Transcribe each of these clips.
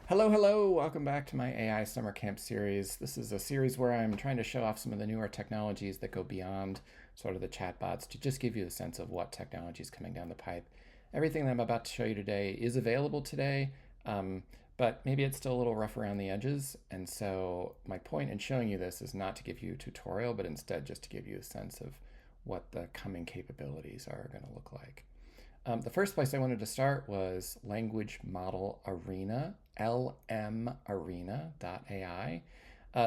Hello, hello! Welcome back to my AI Summer Camp series. This is a series where I'm trying to show off some of the newer technologies that go beyond sort of the chatbots to just give you a sense of what technology is coming down the pipe. Everything that I'm about to show you today is available today, but maybe it's still a little rough around the edges. And so my point in showing you this is not to give you a tutorial, but instead just to give you a sense of what the coming capabilities are going to look like. The first place I wanted to start was Language Model Arena, LMArena.ai.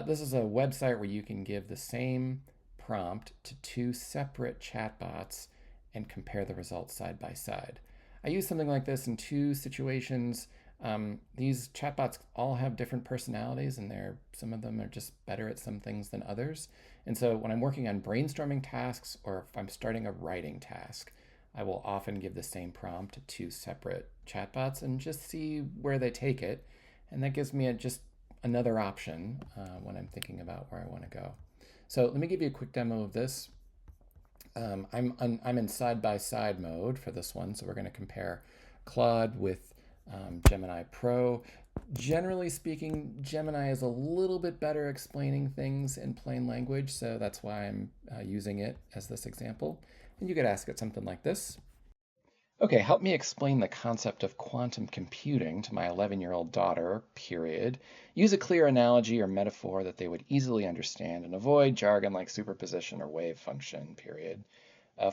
This is a website where you can give the same prompt to two separate chatbots and compare the results side by side. I use something like this in two situations. These chatbots all have different personalities, and some of them are just better at some things than others. And so when I'm working on brainstorming tasks or if I'm starting a writing task, I will often give the same prompt to two separate chatbots and just see where they take it. And that gives me just another option when I'm thinking about where I want to go. So let me give you a quick demo of this. I'm in side-by-side mode for this one, so we're going to compare Claude with Gemini Pro. Generally speaking, Gemini is a little bit better explaining things in plain language, so that's why I'm using it as this example. And you could ask it something like this. Okay, help me explain the concept of quantum computing to my 11-year-old daughter, period. Use a clear analogy or metaphor that they would easily understand and avoid jargon like superposition or wave function, period.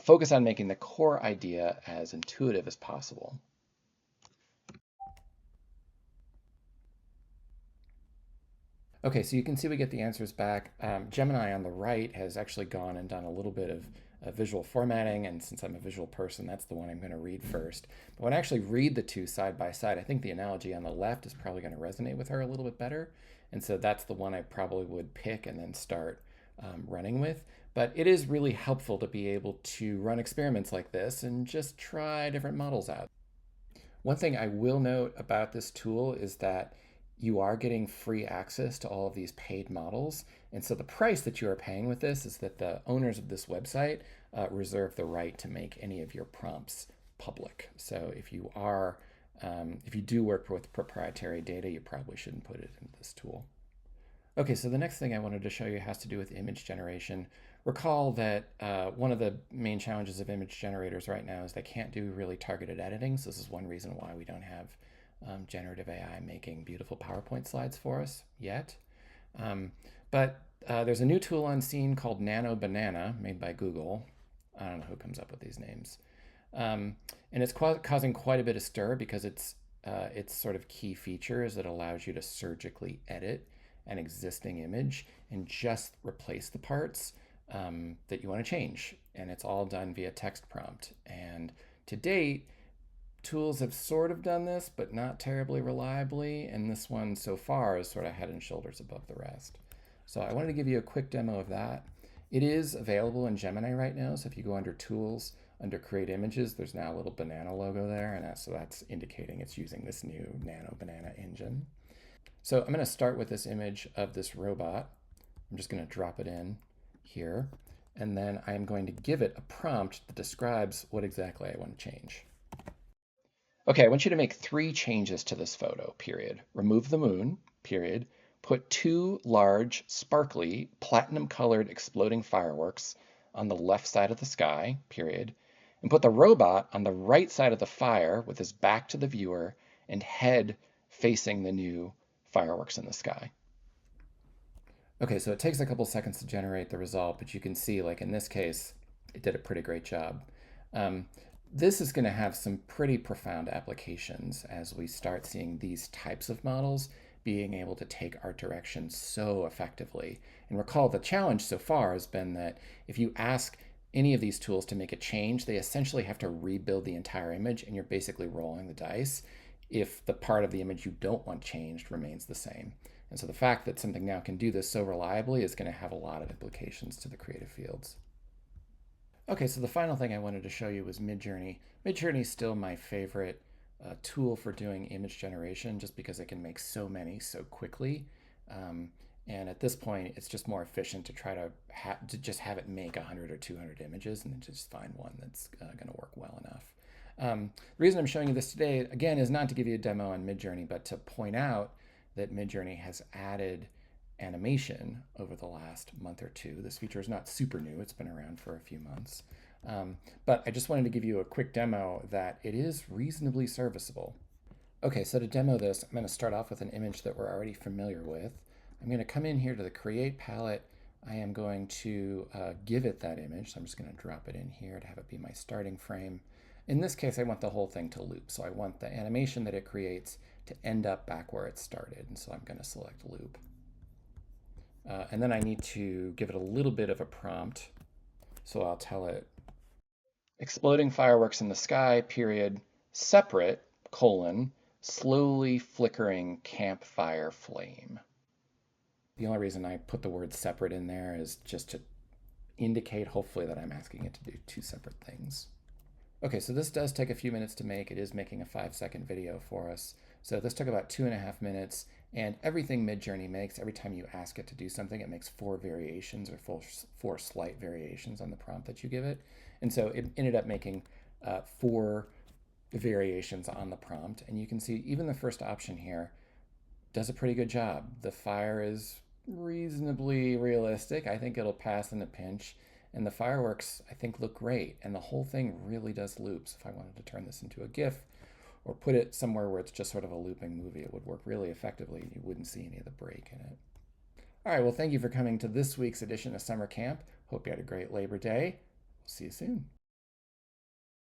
Focus on making the core idea as intuitive as possible. Okay, so you can see we get the answers back. Gemini on the right has actually gone and done a little bit of visual formatting, and since I'm a visual person, that's the one I'm going to read first. But when I actually read the two side by side, I think the analogy on the left is probably going to resonate with her a little bit better. And so that's the one I probably would pick and then start running with. But it is really helpful to be able to run experiments like this and just try different models out. One thing I will note about this tool is that you are getting free access to all of these paid models. And so the price that you are paying with this is that the owners of this website reserve the right to make any of your prompts public. So if you do work with proprietary data, you probably shouldn't put it into this tool. Okay, so the next thing I wanted to show you has to do with image generation. Recall that one of the main challenges of image generators right now is they can't do really targeted editing. So this is one reason why we don't have generative AI making beautiful PowerPoint slides for us yet. But there's a new tool on scene called Nano Banana made by Google. I don't know who comes up with these names. And it's causing quite a bit of stir because its sort of key feature is it allows you to surgically edit an existing image and just replace the parts that you want to change. And it's all done via text prompt. And to date, tools have sort of done this, but not terribly reliably. And this one so far is sort of head and shoulders above the rest. So I wanted to give you a quick demo of that. It is available in Gemini right now. So if you go under Tools, under Create Images, there's now a little banana logo there. And so that's indicating it's using this new Nano Banana engine. So I'm going to start with this image of this robot. I'm just going to drop it in here. And then I'm going to give it a prompt that describes what exactly I want to change. Okay, I want you to make 3 changes to this photo, period. Remove the moon, period. Put 2 large, sparkly, platinum-colored exploding fireworks on the left side of the sky, period. And put the robot on the right side of the fire with his back to the viewer and head facing the new fireworks in the sky. Okay, so it takes a couple seconds to generate the result, but you can see, like in this case, it did a pretty great job. This is going to have some pretty profound applications as we start seeing these types of models being able to take art direction so effectively. And recall, the challenge so far has been that if you ask any of these tools to make a change, they essentially have to rebuild the entire image, and you're basically rolling the dice if the part of the image you don't want changed remains the same. And so the fact that something now can do this so reliably is going to have a lot of implications to the creative fields. Okay, so the final thing I wanted to show you was Midjourney. Midjourney is still my favorite tool for doing image generation just because it can make so many so quickly. And at this point, it's just more efficient to try to just have it make 100 or 200 images and then just find one that's going to work well enough. The reason I'm showing you this today, again, is not to give you a demo on Midjourney, but to point out that Midjourney has added animation over the last month or two. This feature is not super new. It's been around for a few months. But I just wanted to give you a quick demo that it is reasonably serviceable. Okay, so to demo this, I'm going to start off with an image that we're already familiar with. I'm going to come in here to the Create palette. I am going to give it that image. So I'm just going to drop it in here to have it be my starting frame. In this case, I want the whole thing to loop. So I want the animation that it creates to end up back where it started. And so I'm going to select loop. And then I need to give it a little bit of a prompt. So I'll tell it, exploding fireworks in the sky, period, separate, colon, slowly flickering campfire flame. The only reason I put the word separate in there is just to indicate, hopefully, that I'm asking it to do two separate things. Okay, so this does take a few minutes to make. It is making a 5-second video for us. So this took about 2.5 minutes, and everything Midjourney makes, every time you ask it to do something, it makes 4 variations or four slight variations on the prompt that you give it. And so it ended up making 4 variations on the prompt. And you can see even the first option here does a pretty good job. The fire is reasonably realistic. I think it'll pass in a pinch. And the fireworks, I think, look great. And the whole thing really does loops. If I wanted to turn this into a GIF or put it somewhere where it's just sort of a looping movie, it would work really effectively. You wouldn't see any of the break in it. All right, well, thank you for coming to this week's edition of Summer Camp. Hope you had a great Labor Day. We'll see you soon.